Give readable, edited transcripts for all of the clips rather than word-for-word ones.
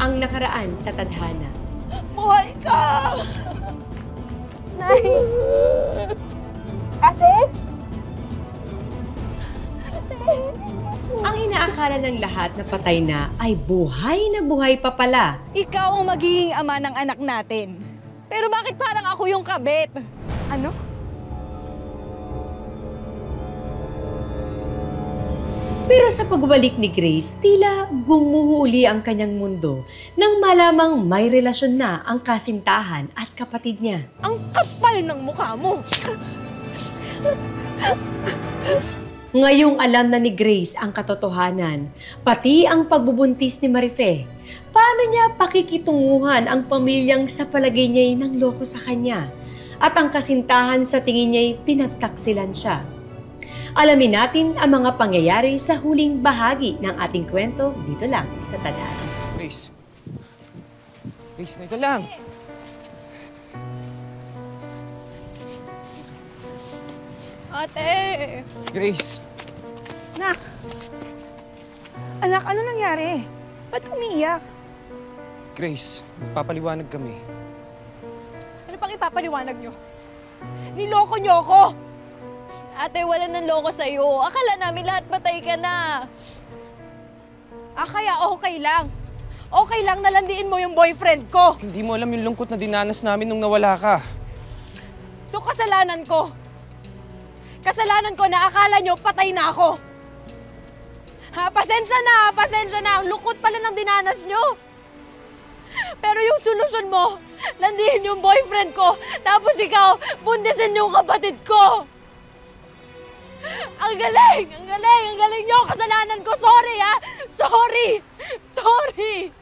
ang nakaraan sa tadhana. Buhay ka! Nay! Ate? Ang inaakala ng lahat na patay na ay buhay na buhay pa pala. Ikaw ang magiging ama ng anak natin. Pero bakit parang ako yung kabit? Ano? Pero sa pagbalik ni Grace, tila gumuhuli ang kanyang mundo nang malamang may relasyon na ang kasintahan at kapatid niya. Ang kapal ng mukha mo! Ngayong alam na ni Grace ang katotohanan, pati ang pagbubuntis ni Marife, paano niya pakikitunguhan ang pamilyang sa palagay niya'y nangloko sa kanya at ang kasintahan sa tingin niya'y pinagtaksilan siya. Alamin natin ang mga pangyayari sa huling bahagi ng ating kwento dito lang sa Tadhana. Grace. Grace, teka lang. Ate! Grace. Anak! Anak, ano nangyari? Ba't umiiyak? Grace, papaliwanag kami. Ano pang ipapaliwanag nyo? Niloko nyo ako! Ate, wala nang loko sa'yo. Akala namin lahat patay ka na. Kaya okay lang. Okay lang na landiin mo yung boyfriend ko. Hindi mo alam yung lungkot na dinanas namin nung nawala ka. So kasalanan ko. Kasalanan ko na akala nyo patay na ako. Pasensya na. Ang lungkot pala ng dinanas nyo. Pero yung solusyon mo, landiin yung boyfriend ko. Tapos ikaw, bundisin yung kapatid ko. Ang galing nyo. Kasalanan ko. Sorry, ha? Sorry.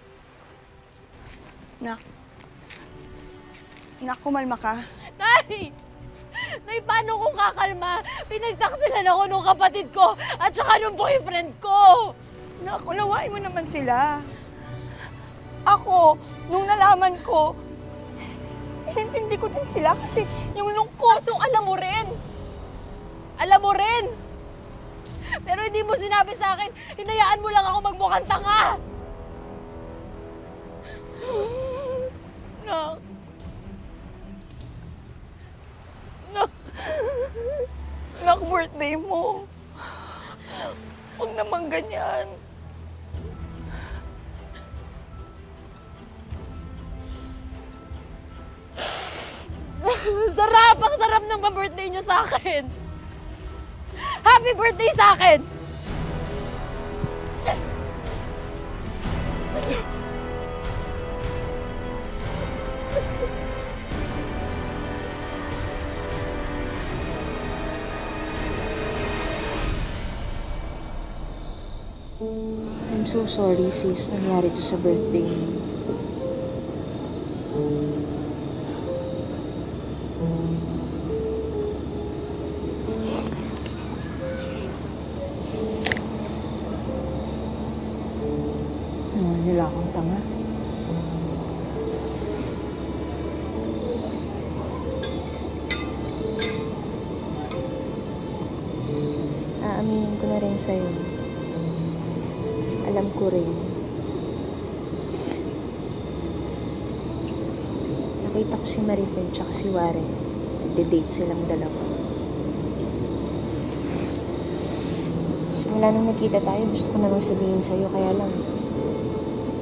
Nak, kumalma ka. Nay, paano kung kakalma? Pinagtaksilan ako nung kapatid ko at saka nung boyfriend ko. Nak, unawain mo naman sila. Ako, nung nalaman ko, inintindi ko din sila kasi yung lungkot. Kaso alam mo rin. Pero hindi mo sinabi sa akin, hinayaan mo lang ako magmukhang tanga. Nak. Nak. Nak, birthday mo. Huwag naman ganyan. Ang sarap ng pa-birthday nyo sa akin. Happy birthday sa akin! I'm so sorry, sis. Nangyari to sa birthday mo. Nila akong tanga. Aaminin ko na rin sa'yo. Alam ko rin. Nakita ko si Marife at si Warren. Nagde-date silang dalawa. Simula nung nakita tayo, gusto ko namang sabihin sa'yo, kaya lang.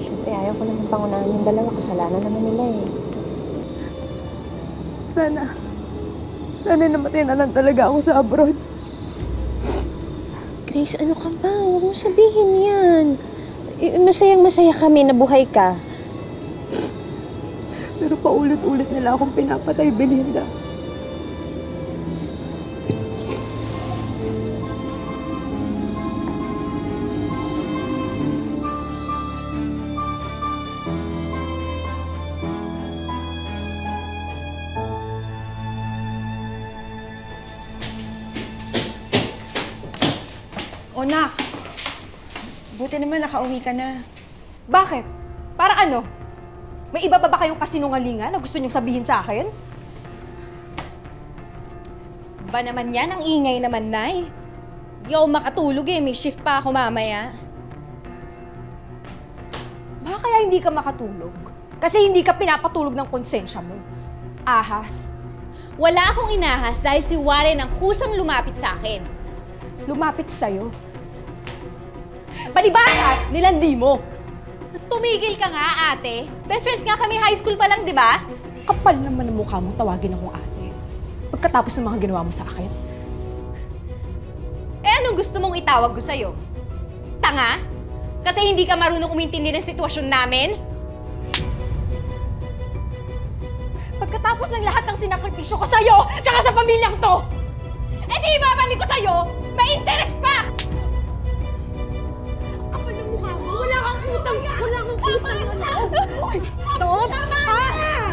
Siyempre, ayaw ko naman pangunahan yung dalawa. Kasalanan naman nila eh. Sana namatay na lang talaga ako sa abroad. Grace, ano ka ba? Huwag mo sabihin yan. Masayang-masaya kami na buhay ka. Pero paulit-ulit nila akong pinapatay, Belinda. O, Nak. Buti naman nakauwi ka na. Bakit? Para ano? May iba pa ba kayong kasinungalingan na gusto niyong sabihin sa akin? Ba naman yan? Ang ingay naman, Nay. Di ako makatulog eh. May shift pa ako mamaya. Baka kaya hindi ka makatulog. Kasi hindi ka pinapatulog ng konsensya mo. Ahas. Wala akong inahas dahil si Warren ang kusang lumapit sa akin. Lumapit sa'yo. Palibasa, nilandi mo. Tumigil ka nga, ate. Best friends nga kami high school pa lang, di ba? Kapal naman ang mukha mo tawagin akong ate. Pagkatapos ng mga ginawa mo sa akin. Eh anong gusto mong itawag ko sa'yo? Tanga? Kasi hindi ka marunong umintindi ng sitwasyon namin? Pagkatapos ng lahat ng sinakripisyo ko sa'yo, tsaka sa pamilyang to! Eh di ibabalik ko sa'yo, may interest pa! Kapal ng mukha mo! Wala kang utang! Wala kang utang! Uy! Tama na!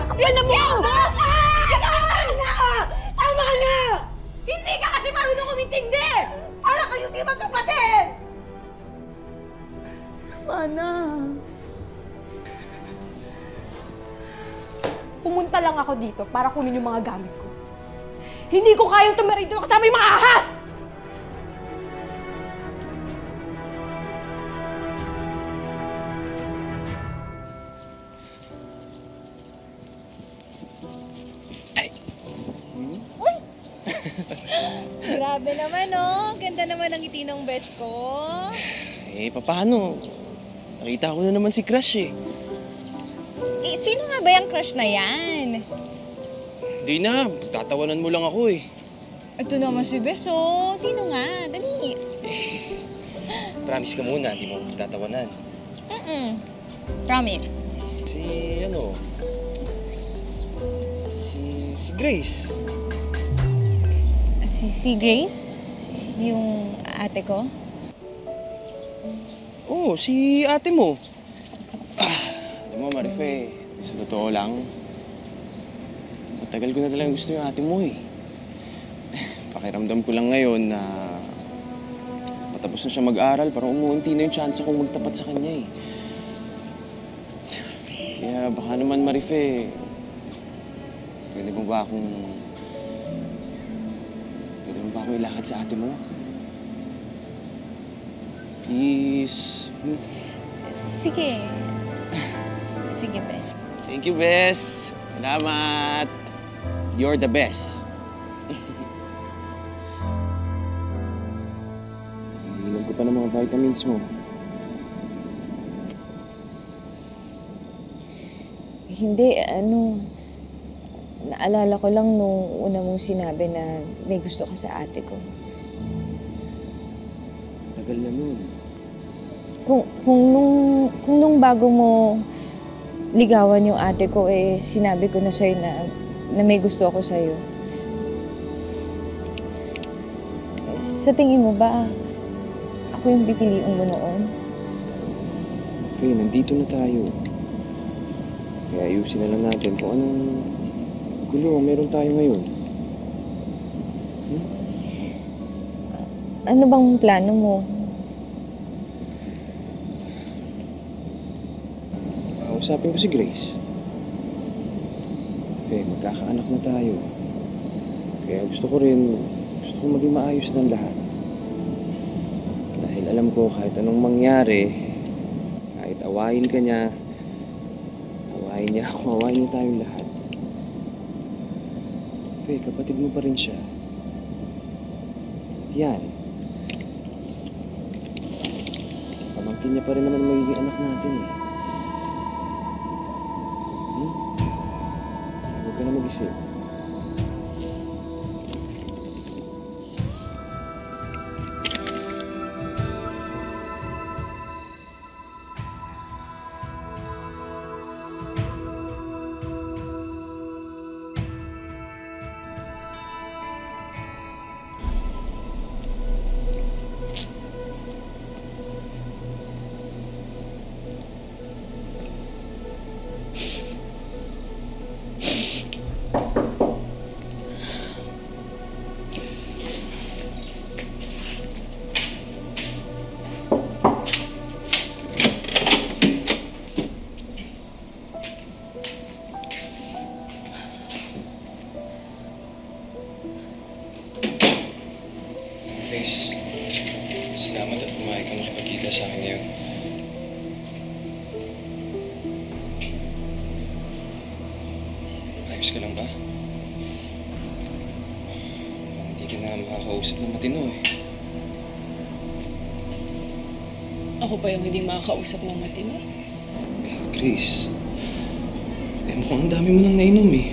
Kapal ng mukha mo! Tama na! Hindi ka kasi marunong umintindi! Para kayo di magkapatid! Tama na. Pumunta lang ako dito para kunin yung mga gamit ko. Hindi ko kayang tumira dito kasama yung mga ahas! Grabe naman, oh. Ganda naman ang ngiti ng best ko. Eh, paano? Nakita ko na naman si Crush eh. Eh, sino nga ba yung crush na yan? Di na, tatawanan mo lang ako eh. Ito naman si Bes, oh. Sino nga? Dali. Promise ka muna, di mo tatawanan. Promise. Si si Grace. Si Grace? Yung ate ko? Oo, si ate mo. Alam mo, Marife, sa totoo lang, matagal ko na talagang gusto yung ate mo eh. Pakiramdam ko lang ngayon na matapos na siya mag-aral, parang umuunti na yung chance akong magtapat sa kanya eh. Kaya baka naman, Marife, pwede mo ba akong ilakad sa ate mo? Please. Sige. Sige, Bes. Thank you, Bes. Salamat. You're the best. Hinihinom ko pa ng mga vitamins mo. Hindi, naalala ko lang nung una mong sinabi na may gusto ka sa ate ko. Tagal na nun. Kung nung bago mo ligawan yung ate ko, sinabi ko na sa'yo na may gusto ako sa'yo. Sa tingin mo ba, ako yung pipiliin mo noon? Okay, nandito na tayo. Kaya ayusin na lang natin kung anong gulo meron tayo ngayon. Ano bang plano mo? Kausapin ko si Grace. Okay, magkakaanak na tayo. Kaya gusto ko maging maayos ng lahat. Dahil alam ko kahit anong mangyari, kahit awayin ka niya, awayin niya ako, awayin niya tayong lahat. Okay, kapatid mo pa rin siya. At yan. Pamangkin niya pa rin naman magiging anak natin eh. Huwag ka na mag-isip. Ayos ka lang ba? Hindi ka na makakausap ng matino eh. Ako pa yung hindi makakausap ng matino. Grace, mukhang ang dami mo nang nainom eh.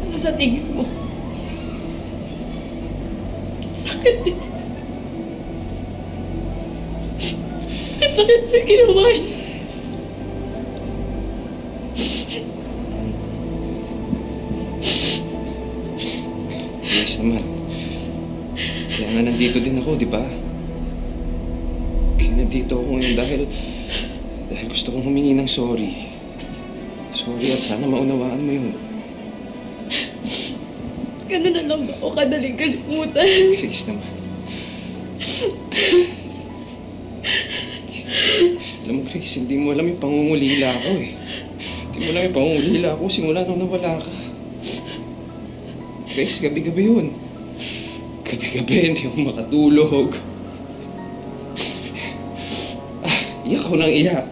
Ano sa tingin mo? Sakit din. Sakit na ginawa niya. Grace naman. Kaya nga nandito din ako, di ba? Kaya nandito ako ngayon dahil gusto kong humingi ng sorry. Sorry at sana maunawaan mo yun. Ganun na lang ba o kadaling kalimutan? Grace naman. Alam mo, Grace, hindi mo alam yung pangungulila ko eh. Hindi mo alam yung pangungulila ko simula nung nawala ka. Grace, gabi-gabi yun. Gabi-gabi, hindi ako makatulog. Iyak ko nang iyak.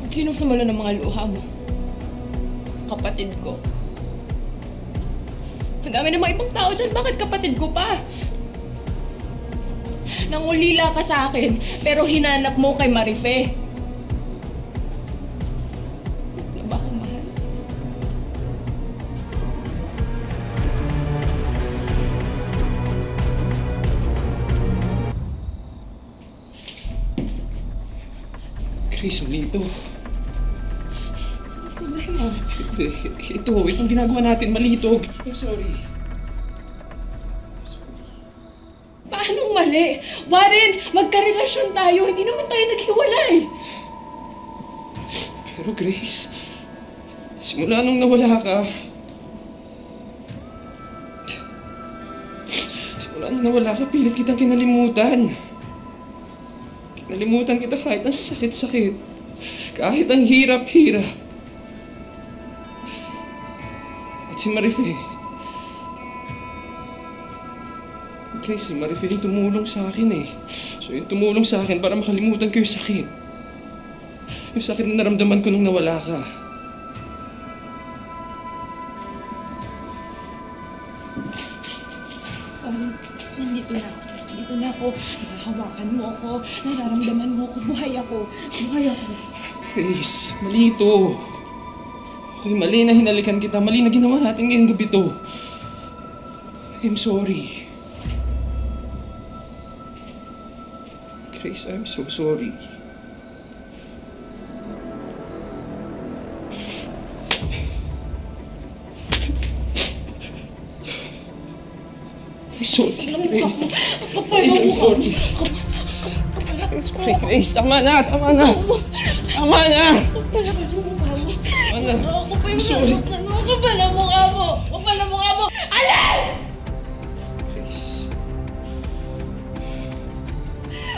Sinong sumalo ng mga luha mo? Kapatid ko. Ang dami ng mga ibang tao dyan, bakit kapatid ko pa? Nangulila ka sa akin, pero hinanap mo kay Marife. Ano ba ako, mahal? Grace, mali ito. Problema. Ito, itong ginagawa natin, mali ito. I'm sorry. Paanong mali? Warren, magkarelasyon tayo. Hindi naman tayo naghiwalay. Pero Grace, simula nung nawala ka, pilit kitang kinalimutan. Kinalimutan kita kahit ang sakit-sakit. Kahit ang hirap-hirap. At si Marife, Grace, si Marife yung tumulong sa akin eh. So yung tumulong sa akin para makalimutan ko yung sakit. Yung sakit na naramdaman ko nung nawala ka. Nandito na ako. Nandito na ako. Nahawakan mo ako. Nararamdaman mo ako. Buhay ako. Buhay ako. Grace, mali ito. Okay, mali na hinalikan kita. Mali na ginawa natin ngayong gabi to. I'm sorry. Grace, I'm so sorry. I'm sorry, Grace. Grace, I'm sorry. I'm sorry, Grace. Tama na, tama na. Tama na. Tama na. Ako pa yung sorry. nasaktan mo. Kapal na mukha mo. Kapal na mukha mo. Alas! Grace.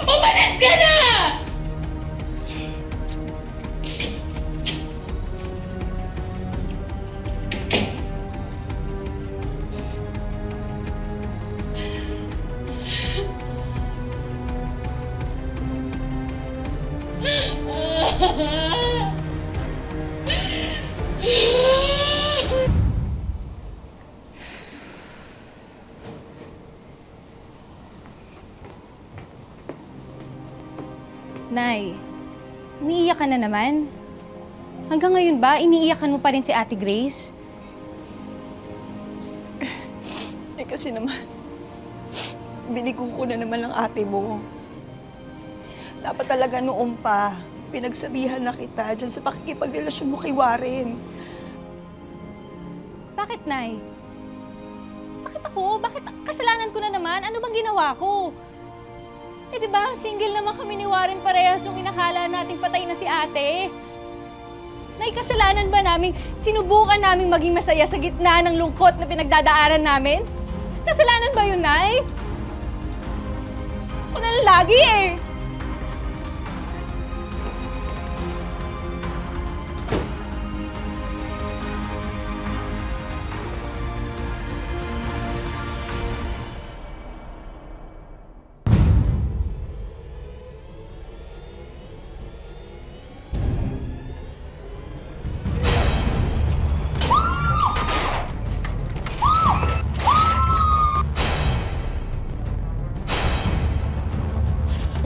Umalis ka na! Nay, umiiyak ka na naman. Hanggang ngayon ba, iniiyakan mo pa rin si Ate Grace? Eh kasi naman, binigo ko na naman ang ate mo. Dapat talaga noon pa, pinagsabihan na kita dyan sa pakikipagrelasyon mo kay Warren. Bakit, Nay? Bakit ako? Bakit kasalanan ko na naman? Ano bang ginawa ko? Eh, di ba, single naman kami ni Warren parehas nung inakala nating patay na si ate. Nay, kasalanan ba namin sinubukan naming maging masaya sa gitna ng lungkot na pinagdadaanan namin? Kasalanan ba yun, Nay? Ako na lang lagi eh.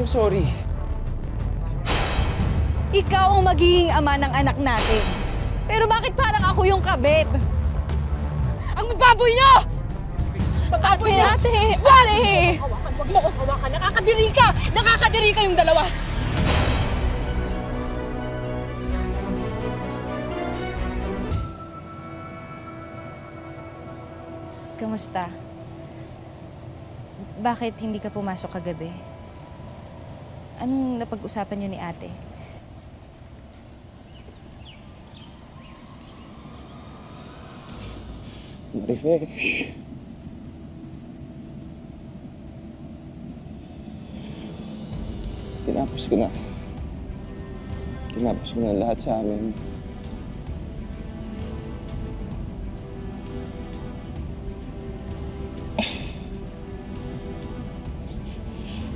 I'm sorry. Ikaw ang magiging ama ng anak natin. Pero bakit parang ako yung kabit? Ang baboy niyo! Ate, ate! Huwag mo kong hawakan. Nakakadiri ka! Nakakadiri kayong dalawa! Kamusta? Bakit hindi ka pumasok kagabi? Anong napag-usapan niyo ni ate? Marife. Tinapos ko na. Tinapos ko na lahat sa amin.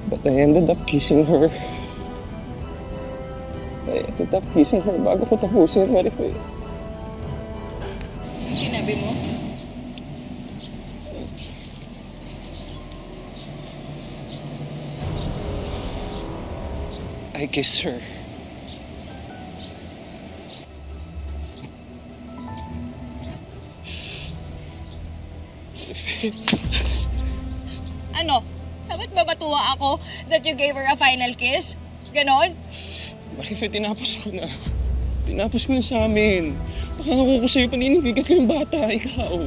But I ended up kissing her. I ended up kissing her bago ko tapusin, Marife. Sinabi mo? I kissed her. Ano? Dapat ba matuwa ako that you gave her a final kiss? Ganon? Marife, tinapos ko na. Tinapos ko na sa amin. Pakangako ko sa'yo, paninindigan ko yung bata. Ikaw.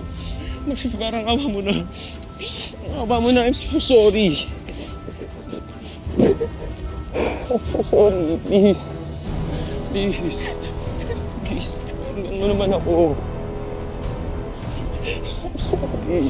Marife, parang awa mo na. Awa mo na. I'm so sorry. I'm so sorry. Please. Please. Please. Tingnan mo naman ako. I'm sorry.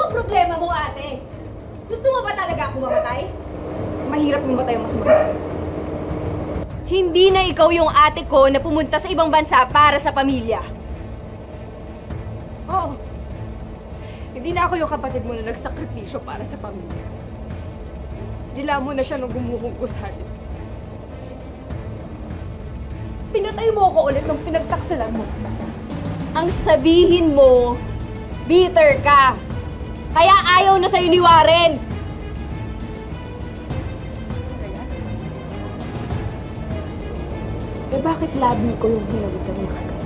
Problema mo, ate? Gusto mo ba talaga ako mamatay? Mahirap mamatay ang mas maganda. Hindi na ikaw yung ate ko na pumunta sa ibang bansa para sa pamilya. Oo. Hindi na ako yung kapatid mo na nagsakripisyo para sa pamilya. Dila mo na siya nung gumuhungkusan. Pinatay mo ako ulit nung pinagtaksalan mo. Ang sabihin mo, bitter ka. Kaya ayaw na sa'yo ni Warren. Eh bakit labi ko yung hinawitan mo kagad?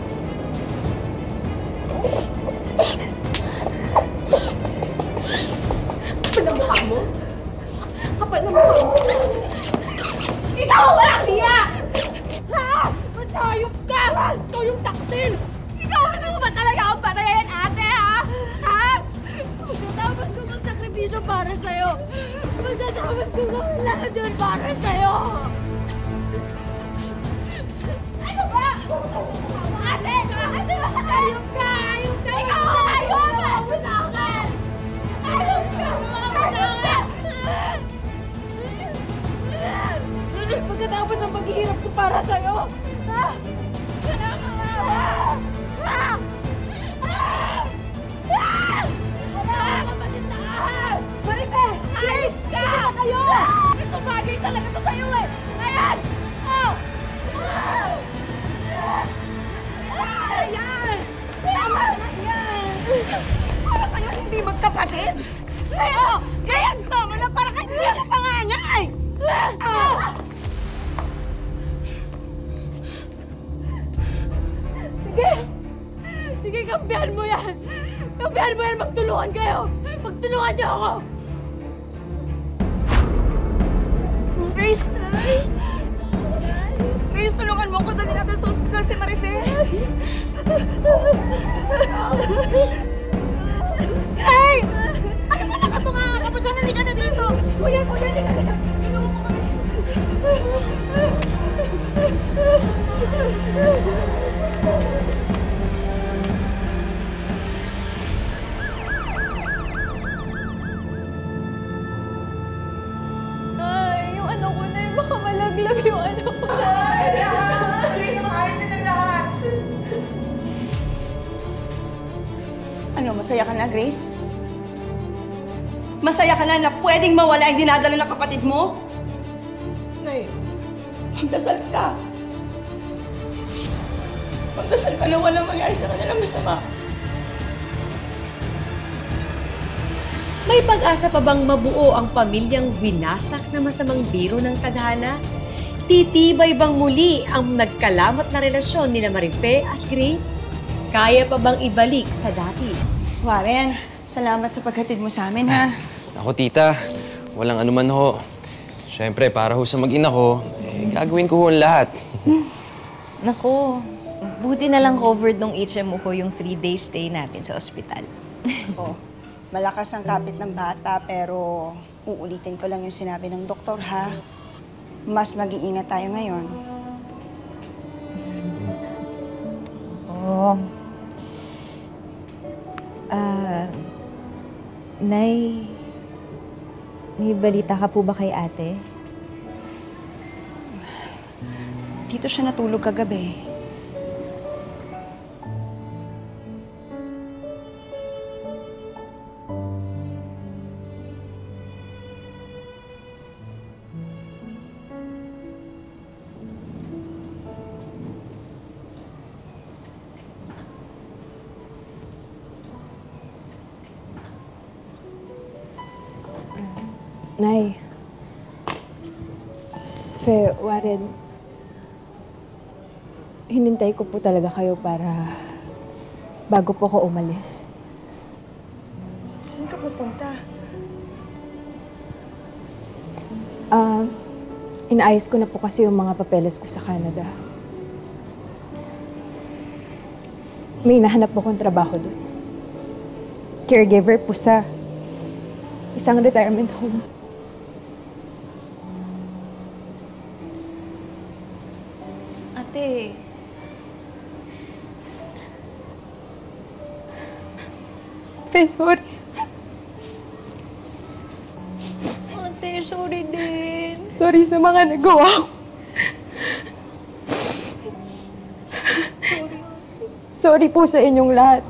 Kapal ang mukha mo? Kapal ang mukha mo? Ikaw walang hiya! Ha? Masayop ka! Ikaw yung taksil! Ikaw gusto mo ba talaga akong patayin, ate, ha? Ha? Magkatapos ko magsakripisyo para sa'yo. Magkatapos ko gawin lahat yun para sa'yo. Ano ba? Ate! Ate, masakayop ka! Ayop ka! Ikaw ang ayop! Ayop mo sa akin! Ayop ka! Pagkatapos ang paghihirap ko para sa'yo, ha? Wala ka nga! Ha? Wala ka kapatid na ahas! Marife! Ayos ka! Sige na kayo! Ito bagay talaga to sa'yo eh! Ayan! Oh! Ayan! Tama na yan! Para kayo hindi magkapatid? Oo! Gayas naman na para kayo hindi ako panganay! Kampihan mo yan! Kampihan mo yan! Magtulungan kayo! Magtulungan niyo ako! Grace! Grace, tulungan mo ako. Dali natin sa ospital si Marife. Grace! Ano ba nakatunga ka? Kapag saan nalika na dito? Kuya, lika. Inuho mo kami. Ay, yung anak ko na yun. Baka malaglag yung anak ko na. Grace, maayusin ang lahat. Ano, masaya ka na, Grace? Masaya ka na pwedeng mawala yung dinadala ng kapatid mo? Nay. Magdasal ka. Magdasal ka na walang mangyari sa kanilang masama. May pag-asa pa bang mabuo ang pamilyang winasak na masamang biro ng tadhana? Titibay bang muli ang nagkalamat na relasyon nina Marife at Grace? Kaya pa bang ibalik sa dati? Warren, salamat sa paghatid mo sa amin, ha? Ako, tita. Walang anuman ho. Siyempre, para ho sa mag-ina ko, gagawin ko ho ang lahat. Nako, buti na lang covered nung HMO ko yung 3-day stay natin sa ospital. Oh, malakas ang kapit ng bata, pero uulitin ko lang yung sinabi ng doktor, ha? Mas mag-iingat tayo ngayon. Oo. Nay, may balita ka po ba kay ate? Dito siya natulog kagabi. Nay. Fe, Warren. Hinintay ko po talaga kayo para bago po ako umalis. Saan ka pupunta? Inaayos ko na po kasi yung mga papeles ko sa Canada. May nahanap po kong trabaho doon. Caregiver po sa isang retirement home. Ate, Fe, sorry. ate, sorry din. Sorry sa mga nagawa ko. Sorry po sa inyong lahat.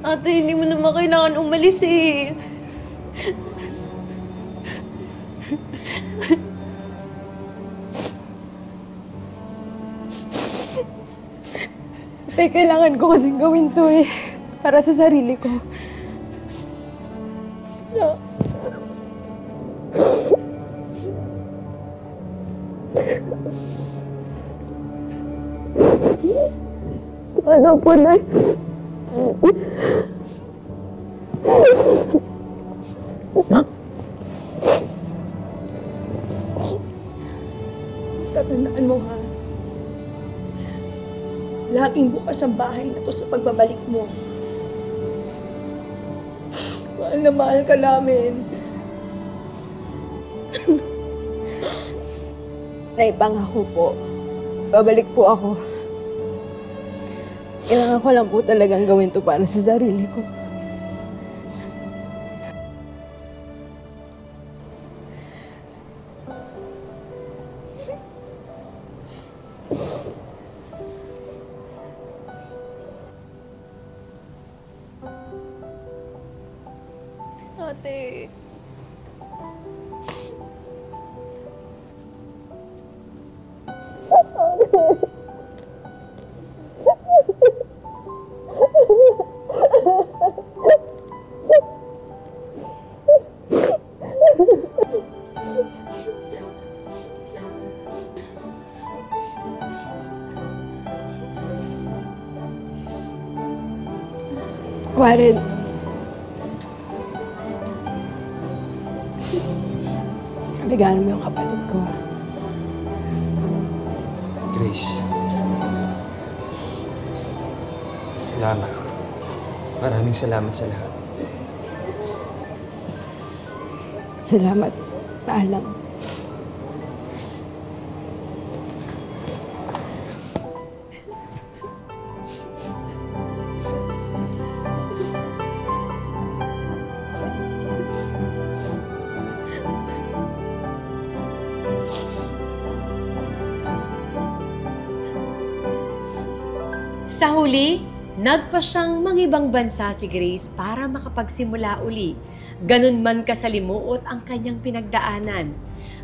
Ate, hindi mo naman kailangan umalis eh. Tay, kailangan ko kasing gawin to eh. Para sa sarili ko. Ano po, Nay? Tatandaan mo, ha? Laging bukas ang bahay na to sa pagbabalik mo. Mahal na mahal ka namin. Naipangako po. Babalik po ako. Kailangan ko lang po talagang gawin to para sa sarili ko. Ate. Warren, alagaan mo yung kapatid ko. Grace. Salamat. Maraming salamat sa lahat. Salamat. Paalam. Sa huli, nagpa siyang mangibang bansa si Grace para makapagsimula uli. Ganun man kasalimuot ang kanyang pinagdaanan.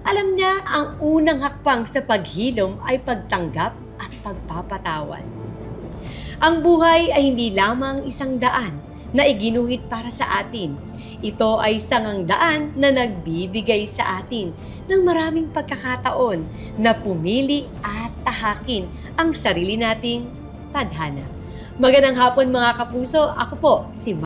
Alam niya ang unang hakbang sa paghilom ay pagtanggap at pagpapatawad. Ang buhay ay hindi lamang isang daan na iginuhit para sa atin. Ito ay sangang daan na nagbibigay sa atin ng maraming pagkakataon na pumili at tahakin ang sarili nating tadhana. Magandang hapon mga kapuso, ako po si